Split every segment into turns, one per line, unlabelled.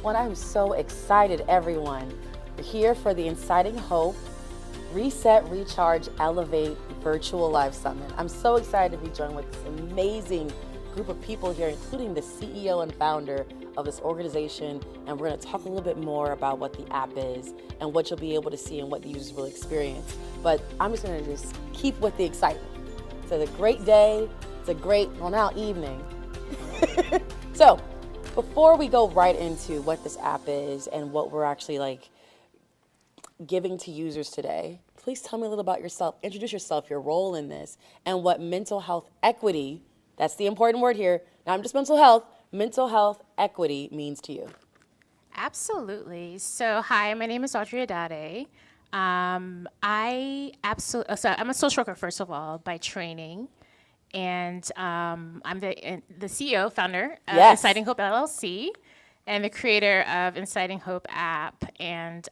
Well, I'm so excited, everyone. We're here for the Inciting Hope Reset, Recharge, Elevate Virtual Live Summit. I'm so excited to be joined with this amazing group of people here, including the CEO and founder of this organization. And we're going to talk a little bit more about what the app is and what you'll be able to see and what the users will experience. But I'm just going to keep with the excitement. So it's a great day. It's a great, well, now evening. So before we go right into what this app is and what we're actually giving to users today, please tell me a little about yourself. Introduce yourself, your role in this, and what mental health equity, that's the important word here, not just mental health equity means to you.
Absolutely. So, hi, my name is Audrey Adade. I'm a social worker, first of all, by training. And I'm the CEO, founder of
Yes.
Inciting Hope LLC, and the creator of Inciting Hope App. And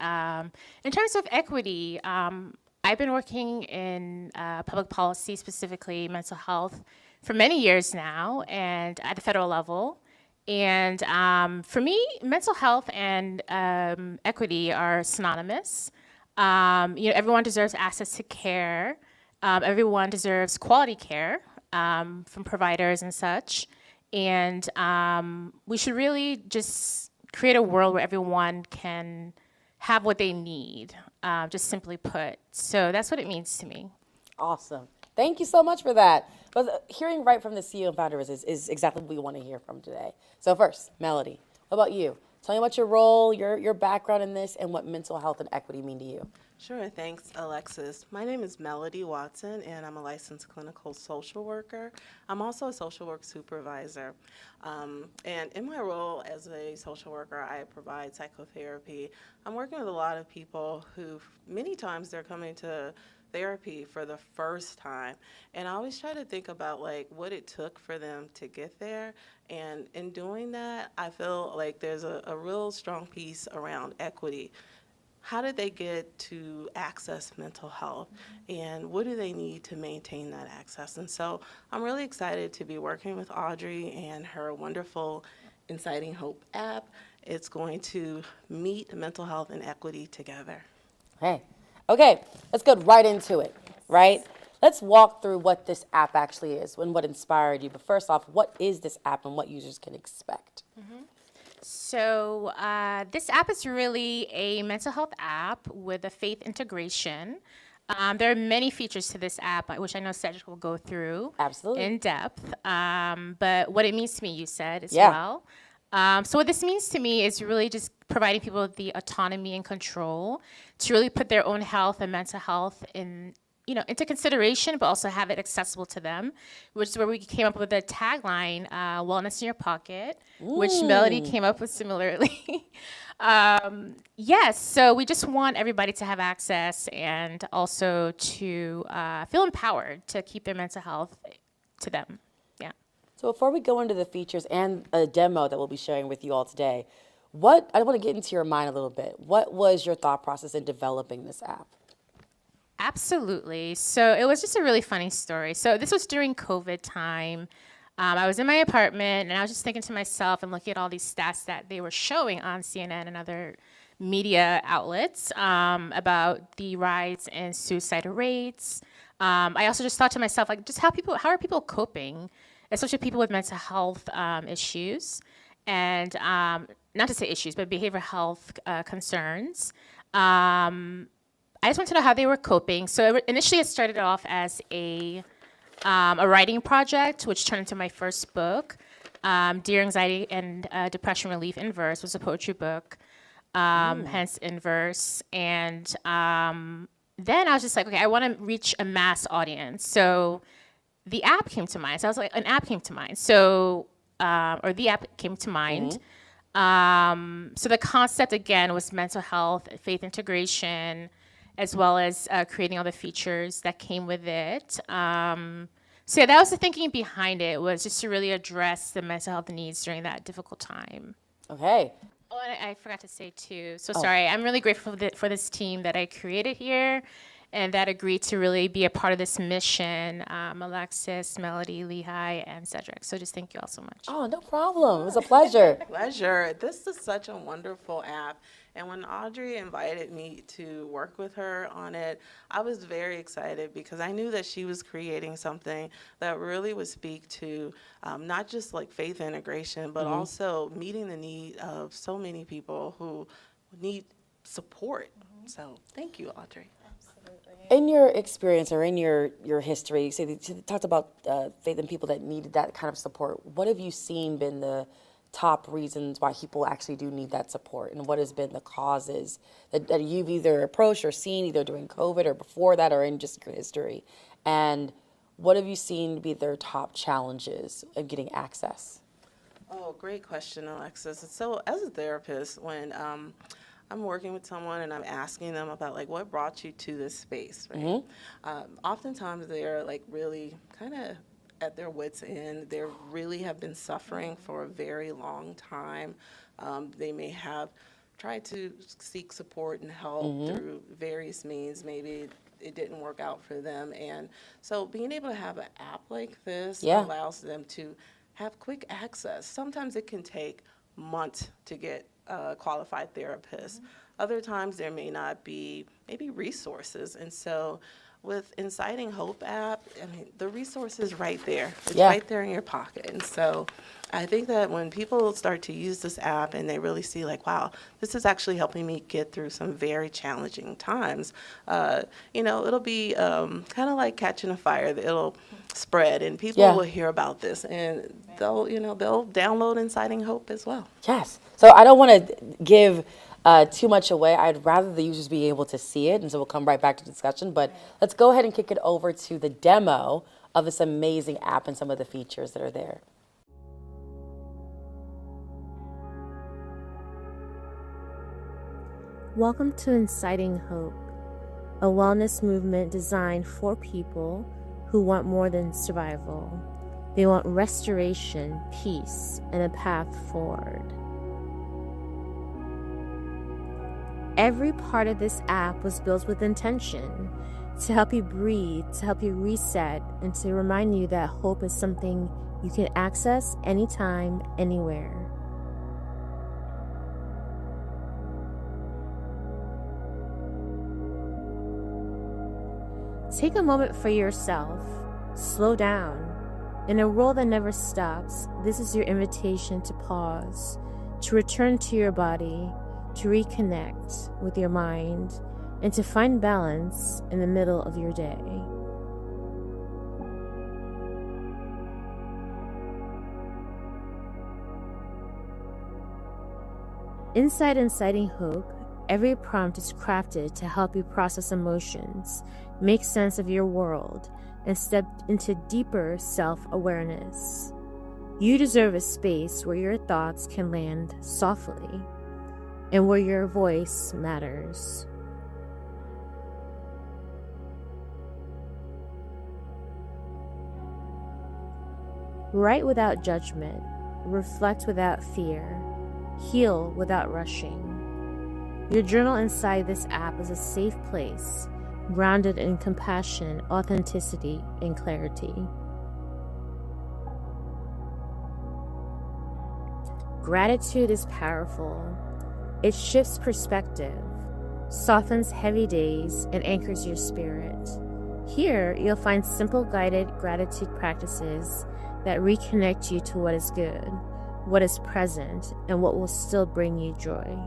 in terms of equity, I've been working in public policy, specifically mental health, for many years now, and at the federal level. And for me, mental health and equity are synonymous. Everyone deserves access to care. Everyone deserves quality care from providers and such. And we should really just create a world where everyone can have what they need, just simply put. So that's what it means to me.
Awesome. Thank you so much for that. But hearing right from the CEO and founder is exactly what we want to hear from today. So first, Melody, what about you? Tell me about your role, your background in this, and what mental health and equity mean to you.
Sure, thanks, Alexis. My name is Melody Watson, and I'm a licensed clinical social worker. I'm also a social work supervisor. And in my role as a social worker, I provide psychotherapy. I'm working with a lot of people who, many times, they're coming to therapy for the first time, and I always try to think about what it took for them to get there. And in doing that, I feel like there's a real strong piece around equity. How did they get to access mental health, and what do they need to maintain that access? And so I'm really excited to be working with Audrey and her wonderful Inciting Hope app. It's going to meet mental health and equity together.
Hey, okay, let's go right into it, right? Let's walk through what this app actually is and what inspired you. But first off, what is this app and what users can expect?
So this app is really a mental health app with a faith integration. There are many features to this app, which I know Cedric will go through
Absolutely.
in depth. But what it means to me, you said as
Yeah.
well. So what this means to me is really just providing people with the autonomy and control to really put their own health and mental health into consideration, but also have it accessible to them, which is where we came up with the tagline, wellness in your pocket, which Melody came up with similarly. Yes, so we just want everybody to have access and also to feel empowered to keep their mental health to them. Yeah.
So before we go into the features and a demo that we'll be sharing with you all today, I want to get into your mind a little bit. What was your thought process in developing this app?
Absolutely. So it was just a really funny story. So this was during COVID time. I was in my apartment, and I was just thinking to myself and looking at all these stats that they were showing on CNN and other media outlets about the rise in suicide rates. I also just thought to myself, just how are people coping, especially people with mental health issues, and not to say issues, but behavioral health concerns. I just wanted to know how they were coping. So initially, it started off as a writing project, which turned into my first book. Dear Anxiety and Depression Relief in Verse was a poetry book, hence in verse. And then I was just like, okay, I want to reach a mass audience. So the app came to mind. So I was like, an app came to mind. So, or the app came to mind. So the concept, again, was mental health, faith integration, as well as creating all the features that came with it. So yeah, that was the thinking behind it, was just to really address the mental health needs during that difficult time.
Okay.
Oh, and I forgot to say too, so sorry, I'm really grateful for this team that I created here. and that agreed to really be a part of this mission. Alexis, Melody, Lehigh, and Cedric. So just thank you all so much.
Oh, no problem. It was a pleasure.
Pleasure. This is such a wonderful app. And when Audrey invited me to work with her on it, I was very excited because I knew that she was creating something that really would speak to not just like faith integration, but also meeting the need of so many people who need support. So thank you, Audrey.
In your experience or in your history, you talked about faith and people that needed that kind of support. What have you seen been the top reasons why people actually do need that support, and what has been the causes that you've either approached or seen either during COVID or before that or in just your history? And what have you seen to be their top challenges of getting access?
Oh, great question, Alexis. So as a therapist, when I'm working with someone and I'm asking them about like what brought you to this space, right? Oftentimes they're like really kind of at their wits' end. They really have been suffering for a very long time. They may have tried to seek support and help through various means. Maybe it didn't work out for them. And so being able to have an app like this allows them to have quick access. Sometimes it can take months to get a qualified therapist. Other times there may not be maybe resources. And so with Inciting Hope app, I mean, the resource is right there. It's right there in your pocket. And so I think that when people start to use this app and they really see like, wow, this is actually helping me get through some very challenging times, it'll be kind of like catching a fire. It'll spread and people will hear about this and they'll download Inciting Hope as well.
Yes. So I don't want to give too much away. I'd rather the users be able to see it, and so we'll come right back to discussion. But let's go ahead and kick it over to the demo of this amazing app and some of the features that are there.
Welcome to Inciting Hope, a wellness movement designed for people who want more than survival. They want restoration, peace, and a path forward. Every part of this app was built with intention to help you breathe, to help you reset, and to remind you that hope is something you can access anytime, anywhere. Take a moment for yourself. Slow down. In a world that never stops, this is your invitation to pause, to return to your body, to reconnect with your mind, and to find balance in the middle of your day. Inside Inciting Hope, every prompt is crafted to help you process emotions, make sense of your world, and step into deeper self-awareness. You deserve a space where your thoughts can land softly and where your voice matters. Write without judgment, reflect without fear, heal without rushing. Your journal inside this app is a safe place, grounded in compassion, authenticity, and clarity. Gratitude is powerful. It shifts perspective, softens heavy days, and anchors your spirit. Here, you'll find simple guided gratitude practices that reconnect you to what is good, what is present, and what will still bring you joy.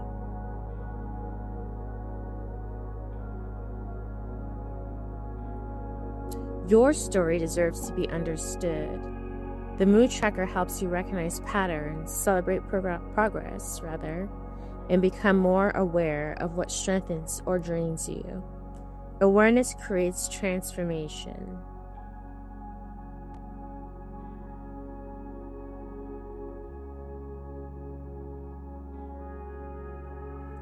Your story deserves to be understood. The mood tracker helps you recognize patterns, celebrate progress, and become more aware of what strengthens or drains you. Awareness creates transformation.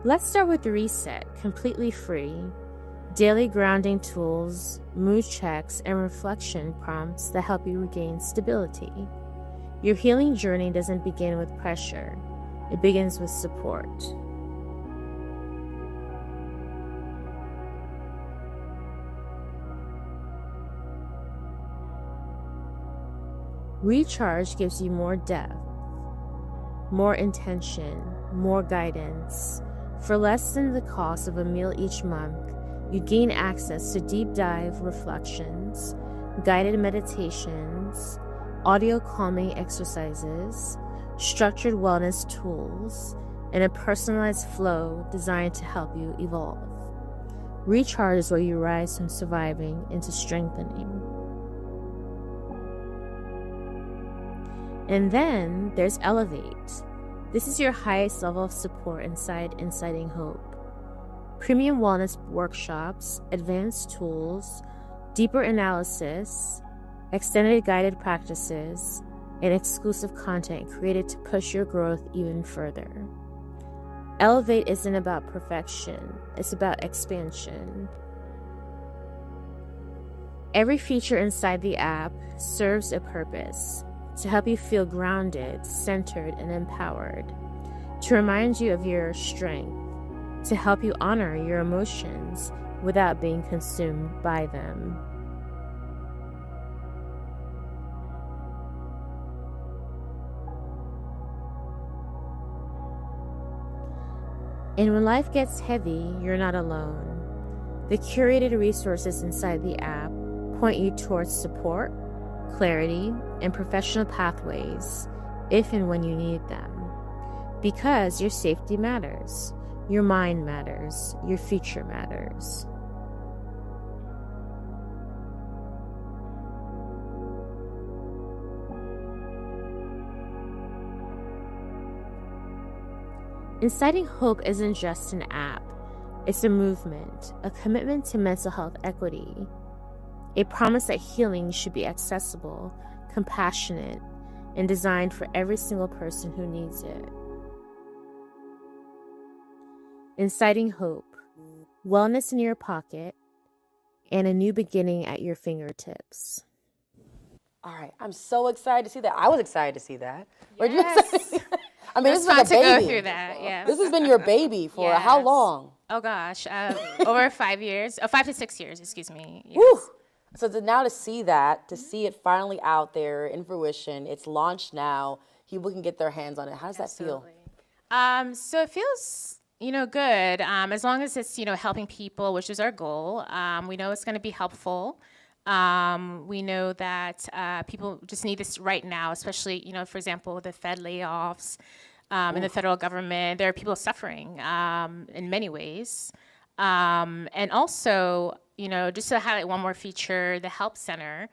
Let's start with Reset, completely free. Daily grounding tools, mood checks, and reflection prompts that help you regain stability. Your healing journey doesn't begin with pressure. It begins with support. Recharge gives you more depth, more intention, more guidance. For less than the cost of a meal each month, you gain access to deep dive reflections, guided meditations, audio calming exercises, structured wellness tools, and a personalized flow designed to help you evolve. Recharge is where you rise from surviving into strengthening. And then there's Elevate. This is your highest level of support inside Inciting Hope. Premium wellness workshops, advanced tools, deeper analysis, extended guided practices, and exclusive content created to push your growth even further. Elevate isn't about perfection, it's about expansion. Every feature inside the app serves a purpose to help you feel grounded, centered, and empowered, to remind you of your strength, to help you honor your emotions without being consumed by them. And when life gets heavy, you're not alone. The curated resources inside the app point you towards support, clarity, and professional pathways if and when you need them. Because your safety matters, your mind matters, your future matters. Inciting Hope isn't just an app, it's a movement, a commitment to mental health equity, a promise that healing should be accessible, compassionate, and designed for every single person who needs it. Inciting Hope, wellness in your pocket, and a new beginning at your fingertips.
All right, I'm so excited to see that. I was excited to see that. Were you
Yes.
excited to see that? I mean,
It
this
was
is like a
fun to
baby.
go through that, yeah.
This has been your baby for how
Yes.
long?
Oh gosh, over 5 years, 5 to 6 years, excuse me. Yes.
Woo! So now to see that, to see it finally out there in fruition, it's launched now. People can get their hands on it. How does that feel?
So it feels, good. As long as it's, helping people, which is our goal. We know it's going to be helpful. We know that people just need this right now, especially, for example, the Fed layoffs in the federal government. There are people suffering in many ways. And also, just to highlight one more feature, the Help Center.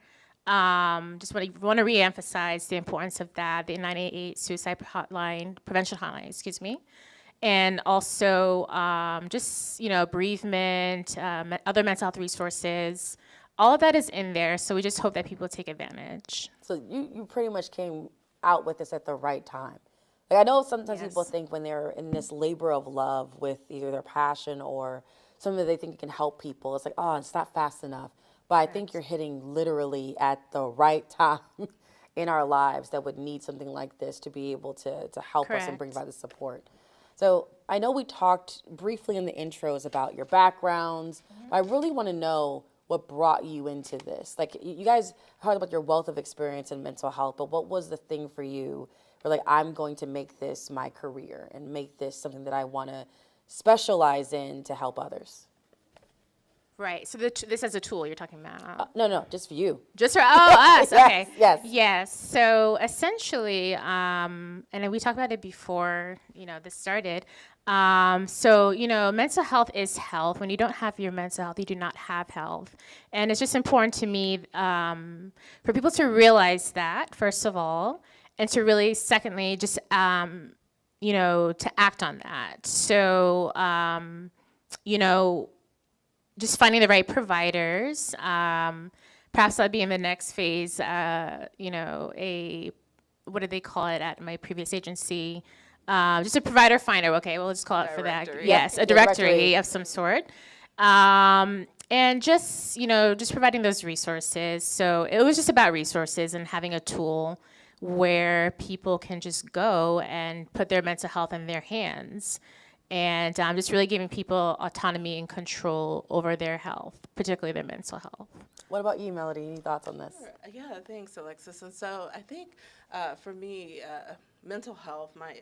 Just want to reemphasize the importance of that, the 988 suicide hotline, prevention hotline, excuse me. And also just, bereavement, other mental health resources. All of that is in there, so we just hope that people take advantage.
So you pretty much came out with this at the right time. Like I know sometimes people think when they're in this labor of love with either their passion or something that they think can help people, it's like, oh, it's not fast enough. But I think you're hitting literally at the right time in our lives that would need something like this to be able to help us and bring about the support. So I know we talked briefly in the intros about your backgrounds, but I really want to know what brought you into this. Like you guys heard about your wealth of experience in mental health, but what was the thing for you where like, I'm going to make this my career and make this something that I want to specialize in to help others?
Right. So this as a tool you're talking about?
No, just for you.
Just for us. Okay.
Yes.
So essentially, and we talked about it before this started. So mental health is health. When you don't have your mental health, you do not have health, and it's just important to me for people to realize that first of all, and to really secondly just to act on that. So just finding the right providers. Perhaps that'd be in the next phase. What did they call it at my previous agency? Just a provider finder. Okay, we'll just call it for that. Yes, a directory of some sort. And just providing those resources. So it was just about resources and having a tool where people can just go and put their mental health in their hands. And just really giving people autonomy and control over their health, particularly their mental health.
What about you, Melody? Any thoughts on this?
Yeah, thanks, Alexis. And so I think for me, mental health, my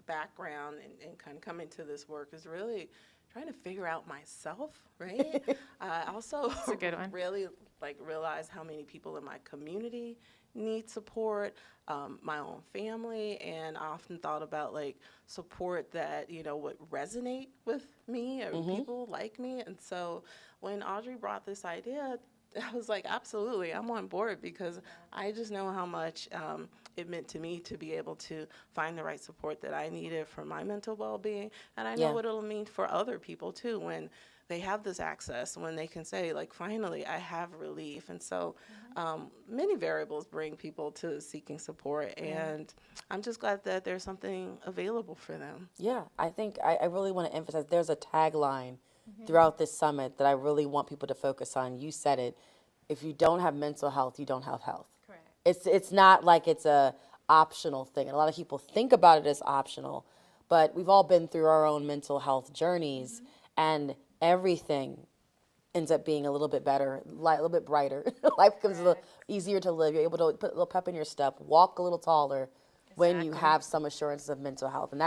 background and kind of coming to this work is really trying to figure out myself, right? I also
a good one.
really realize how many people in my community need support, my own family, and I often thought about support that would resonate with me or people like me. And so when Audrey brought this idea, I was like, absolutely, I'm on board, because I just know how much it meant to me to be able to find the right support that I needed for my mental well-being. And I know what it'll mean for other people too when they have this access, when they can say, finally, I have relief. And so many variables bring people to seeking support, and I'm just glad that there's something available for them.
Yeah, I think I really want to emphasize there's a tagline throughout this summit that I really want people to focus on. You said it. If you don't have mental health, you don't have health.
Correct.
It's not like it's a optional thing. And a lot of people think about it as optional, but we've all been through our own mental health journeys, and everything ends up being a little bit better, a little bit brighter. Life becomes a little easier to live. You're able to put a little pep in your step, walk a little taller when you have some assurance of mental health. And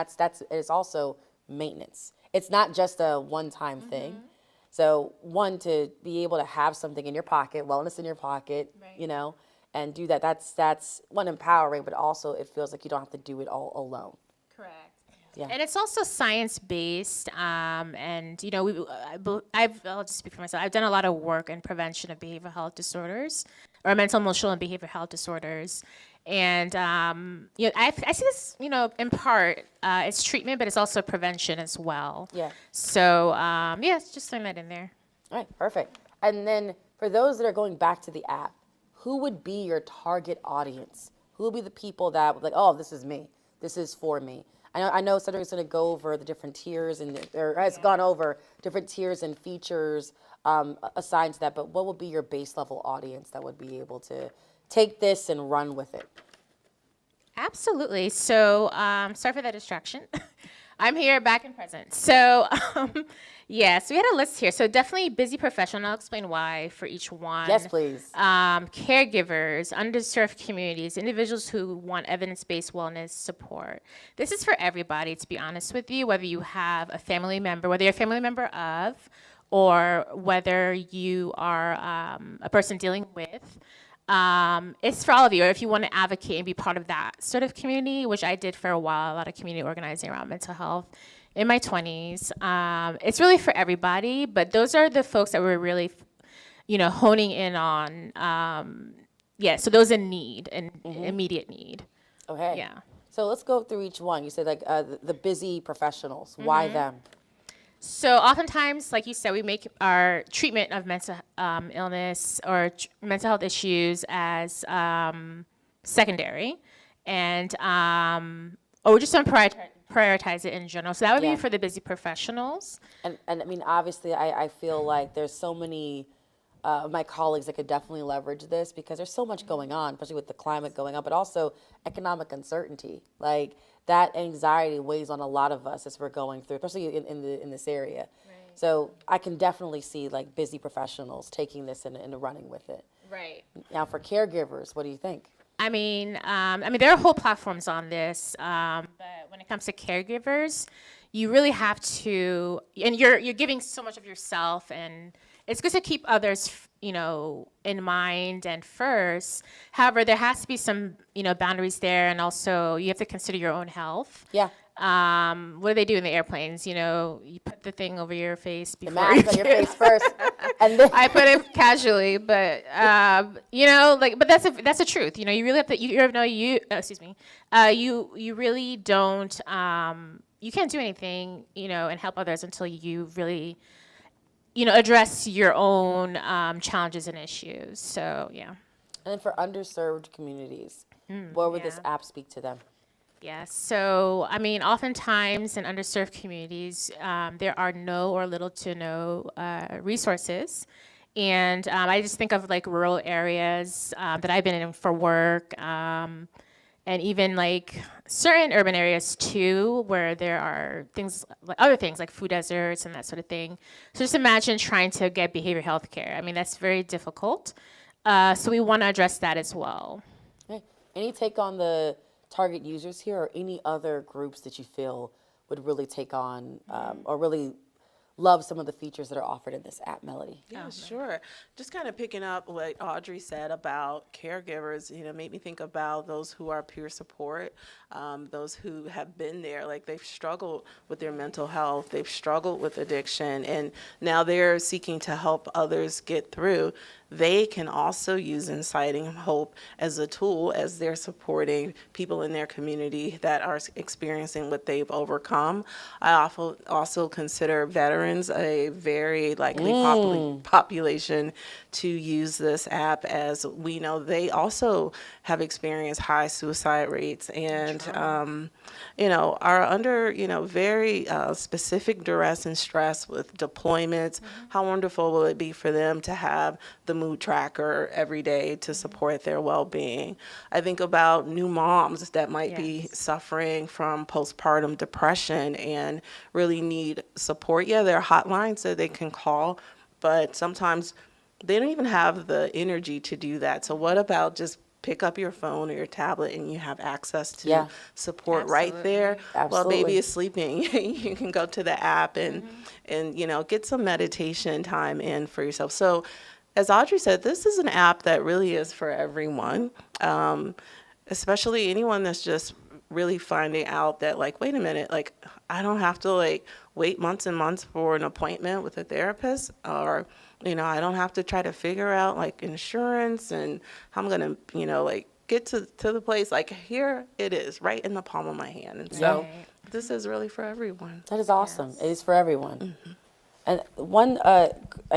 it's also maintenance. It's not just a one-time thing. So one, to be able to have something in your pocket, wellness in your pocket, and do that, that's one, empowering, but also it feels like you don't have to do it all alone.
Correct.
Yeah.
And it's also science-based, and I'll just speak for myself. I've done a lot of work in prevention of behavioral health disorders, or mental, emotional, and behavioral health disorders. And I see this, in part, it's treatment, but it's also prevention as well.
Yeah.
So it's just throwing that in there.
All right, perfect. And then for those that are going back to the app, who would be your target audience? Who would be the people that would oh, this is me. This is for me. I know Cedric's going to go over the different tiers or has gone over different tiers and features assigned to that, but what would be your base level audience that would be able to take this and run with it?
Absolutely. So, sorry for that distraction. I'm here back and present. So, so we had a list here. So definitely busy professional, and I'll explain why for each one.
Yes, please.
Caregivers, underserved communities, individuals who want evidence-based wellness support. This is for everybody, to be honest with you, whether you have a family member, whether you're a family member of, or whether you are a person dealing with. It's for all of you, or if you want to advocate and be part of that sort of community, which I did for a while, a lot of community organizing around mental health in my 20s. It's really for everybody, but those are the folks that we're really, honing in on. So those in need and immediate need.
Okay.
Yeah.
So let's go through each one. You said the busy professionals. Why them?
So oftentimes, like you said, we make our treatment of mental illness or mental health issues as secondary, and or we just don't prioritize it in general. So that would be for the busy professionals.
And I mean, obviously, I feel like there's so many of my colleagues that could definitely leverage this, because there's so much going on, especially with the climate going up, but also economic uncertainty. Like, that anxiety weighs on a lot of us as we're going through, especially in this area. Right. So I can definitely see busy professionals taking this and running with it.
Right.
Now for caregivers, what do you think?
I mean, there are whole platforms on this, but when it comes to caregivers, you really have to, and you're giving so much of yourself, and it's good to keep others, in mind and first. However, there has to be some, boundaries there, and also you have to consider your own health.
Yeah.
What do they do in the airplanes? You put the thing over your face before.
The mask on your face first, and then
I put it casually, but but that's the truth. You really have to. You really don't. You can't do anything, and help others until you really, address your own challenges and issues. So yeah.
And then for underserved communities, what would this app speak to them?
Yeah, so oftentimes in underserved communities, there are no or little to no resources. And I just think of rural areas that I've been in for work. and even like certain urban areas too, where there are things like other things like food deserts and that sort of thing. So just imagine trying to get behavioral health care. I mean, that's very difficult. So we want to address that as well.
Okay. Any take on the target users here, or any other groups that you feel would really take on or really love some of the features that are offered in this app, Melody?
Yeah, sure. Just kind of picking up what Audrey said about caregivers, made me think about those who are peer support, those who have been there, like they've struggled with their mental health, they've struggled with addiction, and now they're seeking to help others get through. They can also use Inciting Hope as a tool as they're supporting people in their community that are experiencing what they've overcome. I also consider veterans a very likely population to use this app, as we know they also have experienced high suicide rates and are under very specific duress and stress with deployments. How wonderful will it be for them to have the mood tracker every day to support their well-being? I think about new moms that might be suffering from postpartum depression and really need support. Yeah, there are hotlines that they can call, but sometimes they don't even have the energy to do that. So what about just pick up your phone or your tablet and you have access to support right there? While baby is sleeping, you can go to the app and get some meditation time in for yourself. So as Audrey said, this is an app that really is for everyone, especially anyone that's just really finding out that, like, wait a minute, like, I don't have to, like, wait months and months for an appointment with a therapist, or, I don't have to try to figure out, like, insurance and how I'm going to, like, get to the place. Like, here it is, right in the palm of my hand. And so this is really for everyone.
That is awesome. It is for everyone. And one, I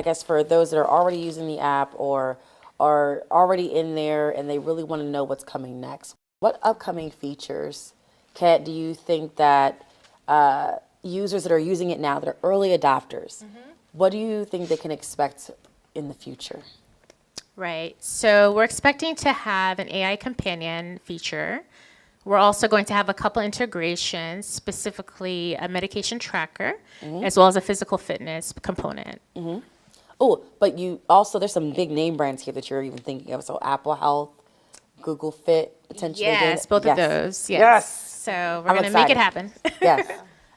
guess for those that are already using the app or are already in there and they really want to know what's coming next, what upcoming features, Kat, do you think that users that are using it now, that are early adopters, what do you think they can expect in the future?
Right. So we're expecting to have an AI companion feature. We're also going to have a couple integrations, specifically a medication tracker, as well as a physical fitness component.
Oh, but you also, there's some big name brands here that you're even thinking of. So Apple Health, Google Fit, potentially.
Yes, both of those.
Yes.
So we're going to make it happen.
Yes.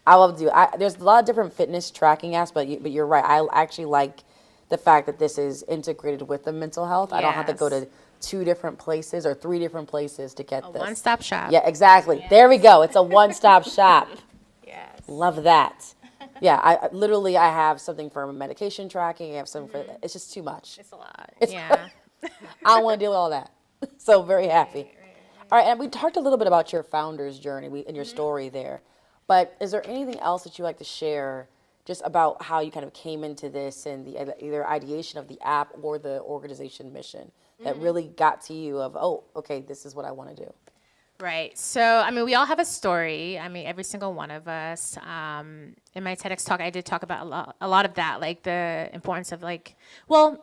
I love to. There's a lot of different fitness tracking apps, but you're right. I actually like the fact that this is integrated with the mental health. I don't have to go to 2 different places or 3 different places to get this.
One-stop shop.
Yeah, exactly. Yes. There we go. It's a one-stop shop.
Yes.
Love that. Yeah, I have something for medication tracking. I have something for, it's just too much.
It's a lot.
I don't want to deal with all that. So very happy. Right. All right, and we talked a little bit about your founder's journey and your story there. But is there anything else that you'd like to share just about how you kind of came into this and the either ideation of the app or the organization mission that really got to you of, oh, okay, this is what I want to do?
Right. So, I mean, we all have a story. I mean, every single one of us. In my TEDx talk, I did talk about a lot of that, like the importance of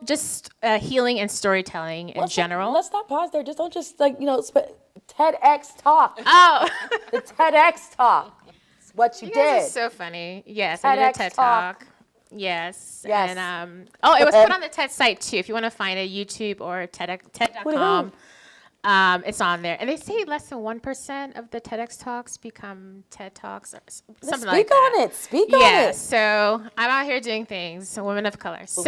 just healing and storytelling in general.
Let's not pause there. Just don't TEDx talk.
Oh.
The TEDx talk. It's what you
You
did.
guys are so funny. Yes, I did a TED talk. Yes.
Yes.
And it was put on the TED site too. If you want to find it, YouTube or TED.com. It's on there. And they say less than 1% of the TEDx talks become TED Talks or something like that.
Speak on it.
Yeah, so I'm out here doing things, a woman of color. So,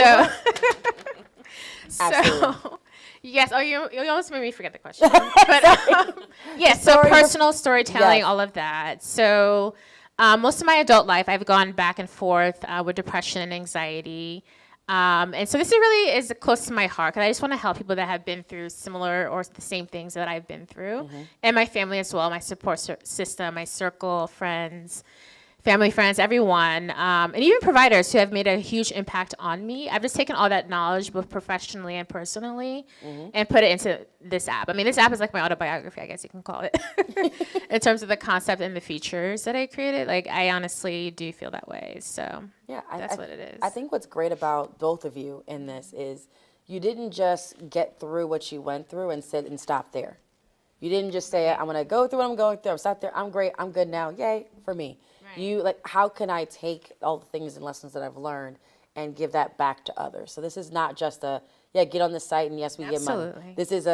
yes. Oh, you almost made me forget the question. But so personal storytelling, all of that. So most of my adult life, I've gone back and forth with depression and anxiety. And so this really is close to my heart because I just want to help people that have been through similar or the same things that I've been through, and my family as well, my support system, my circle, friends, family, friends, everyone, and even providers who have made a huge impact on me. I've just taken all that knowledge, both professionally and personally, and put it into this app. I mean, this app is like my autobiography, I guess you can call it, in terms of the concept and the features that I created. Like, I honestly do feel that way. So yeah, that's what it is.
I think what's great about both of you in this is you didn't just get through what you went through and sit and stop there. You didn't just say, I'm going to go through what I'm going through. I'm sat there. I'm great. I'm good now. Yay for me. Right. You like, how can I take all the things and lessons that I've learned and give that back to others? So this is not just get on the site and yes, we get money. This is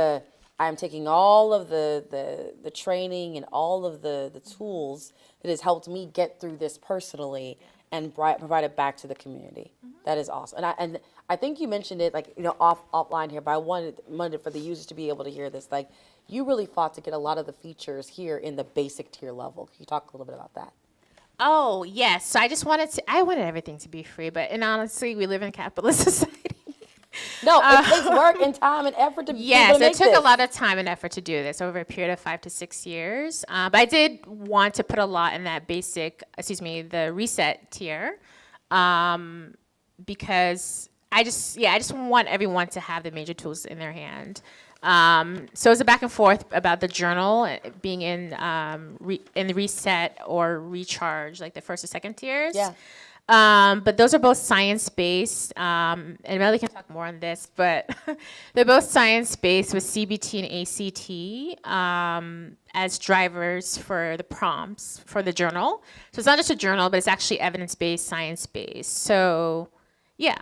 I'm taking all of the training and all of the tools that has helped me get through this personally and provide it back to the community. That is awesome. And I think you mentioned it offline here, but I wanted for the users to be able to hear this. Like, you really fought to get a lot of the features here in the basic tier level. Can you talk a little bit about that?
Oh, yes. So I wanted everything to be free, and honestly, we live in a capitalist society.
No, it takes work and time and effort to make this.
Yes, it took a lot of time and effort to do this over a period of 5 to 6 years. But I did want to put a lot in that the reset tier, because I just want everyone to have the major tools in their hand. So it's a back and forth about the journal being in the reset or recharge, like the first or second tiers.
Yeah.
But those are both science-based, and Melody can talk more on this, but they're both science-based with CBT and ACT as drivers for the prompts for the journal. So it's not just a journal, but it's actually evidence-based, science-based. So, yeah.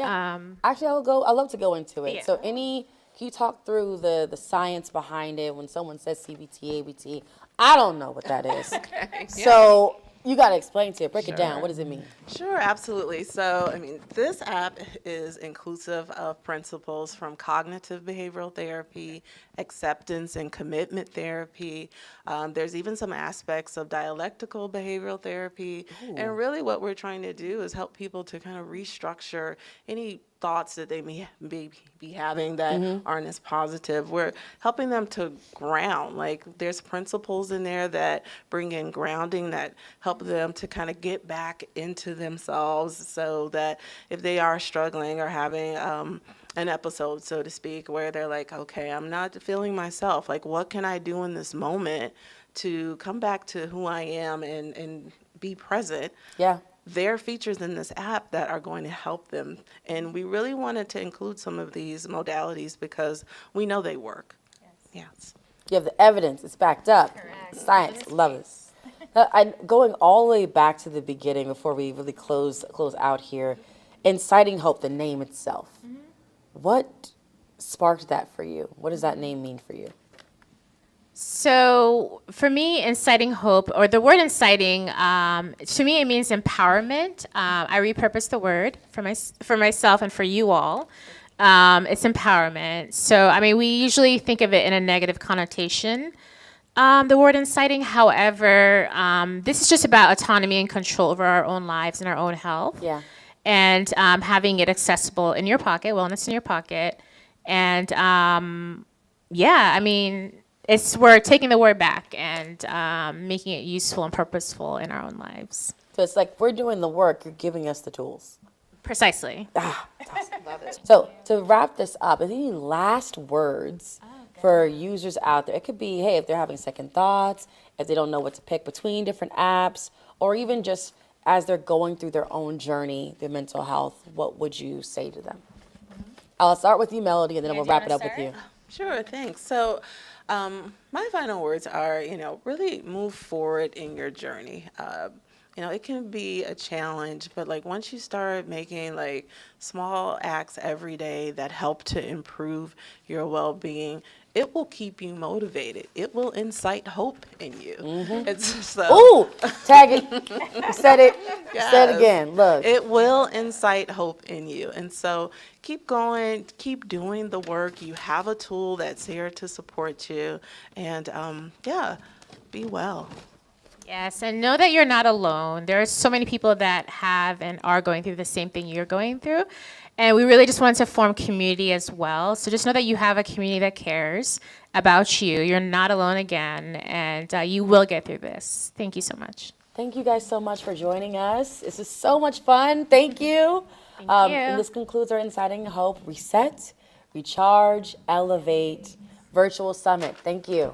Actually, I'd love to go into it.
Yeah.
So can you talk through the science behind it when someone says CBT, ABT? I don't know what that is.
Okay, yeah.
So you got to explain to it. Break it down. What does it mean?
Sure, absolutely. So, this app is inclusive of principles from cognitive behavioral therapy, acceptance and commitment therapy. There's even some aspects of dialectical behavioral therapy. Ooh. And really what we're trying to do is help people to kind of restructure any thoughts that they may be having that aren't as positive. We're helping them to ground. Like, there's principles in there that bring in grounding that help them to kind of get back into themselves, so that if they are struggling or having an episode, so to speak, where they're like, okay, I'm not feeling myself. Like, what can I do in this moment to come back to who I am and be present? Yeah. There are features in this app that are going to help them. And we really wanted to include some of these modalities because we know they work. Yes.
You have the evidence. It's backed up. Correct. Science. Love it. Going all the way back to the beginning before we really close out here, Inciting Hope, the name itself. Mm-hmm. What sparked that for you? What does that name mean for you?
So for me, inciting hope, or the word inciting, to me it means empowerment. I repurposed the word for myself and for you all. It's empowerment. So, we usually think of it in a negative connotation, the word inciting. However, this is just about autonomy and control over our own lives and our own health. Yeah. And having it accessible in your pocket, wellness in your pocket. And we're taking the word back and making it useful and purposeful in our own lives.
So it's like, we're doing the work, you're giving us the tools.
Precisely.
Love it. So to wrap this up, any last words for users out there? It could be, hey, if they're having second thoughts, if they don't know what to pick between different apps, or even just as they're going through their own journey, their mental health, what would you say to them? I'll start with you, Melody, and then we'll wrap it up with you.
Sure, thanks. So my final words are, really move forward in your journey. It can be a challenge, but once you start making small acts every day that help to improve your well-being, it will keep you motivated. It will incite hope in you. Mm-hmm.
Ooh, tag it. You said it. Yes. Say it again. Look.
It will incite hope in you. And so keep going, keep doing the work. You have a tool that's here to support you. And be well.
Yes, and know that you're not alone. There are so many people that have and are going through the same thing you're going through. And we really just want to form community as well. So just know that you have a community that cares about you. You're not alone again, and you will get through this. Thank you so much.
Thank you guys so much for joining us. This is so much fun. Thank you.
Thank you.
And this concludes our Inciting Hope Reset, Recharge, Elevate Virtual Summit. Thank you.